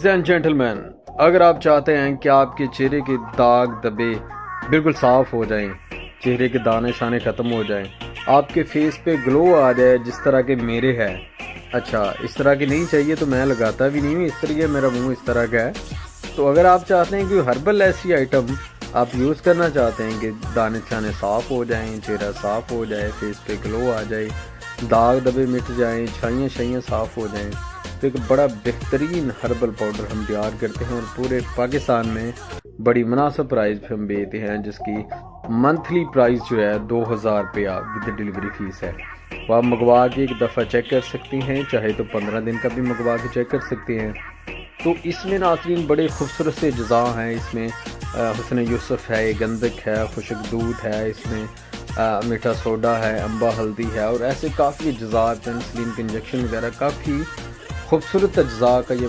And gentleman, اگر آپ چاہتے ہیں کہ آپ کے چہرے کے داغ دبے بالکل صاف ہو جائیں، چہرے کے دانے شانے ختم ہو جائیں، آپ کے فیس پہ گلو آ جائے جس طرح کے میرے ہے، اچھا اس طرح کی نہیں چاہیے تو میں لگاتا بھی نہیں ہوں، اس طرح میرا منہ اس طرح کا ہے، تو اگر آپ چاہتے ہیں کہ ہربل ایسی آئٹم آپ یوز کرنا چاہتے ہیں کہ دانے چھانے صاف ہو جائیں، چہرہ صاف ہو جائے، فیس پہ گلو آ جائے، داغ دبے مٹ جائیں، چھائیاں شائیاں صاف ہو جائیں، تو ایک بڑا بہترین ہربل پاؤڈر ہم تیار کرتے ہیں اور پورے پاکستان میں بڑی مناسب پرائز پہ ہم بیچتے ہیں، جس کی منتھلی پرائز جو ہے 2000 روپیہ ود ڈیلیوری فیس ہے۔ وہ آپ منگوا کے ایک دفعہ چیک کر سکتی ہیں، چاہے تو 15 دن کا بھی منگوا کے چیک کر سکتے ہیں۔ تو اس میں ناظرین بڑے خوبصورت سے اجزاء ہیں، اس میں حسن یوسف ہے، گندک ہے، خشک دودھ ہے، اس میں میٹھا سوڈا ہے، امبا ہلدی ہے، اور ایسے کافی اجزاء، پینسلین کے انجیکشن وغیرہ، کافی خوبصورت اجزاء کا یہ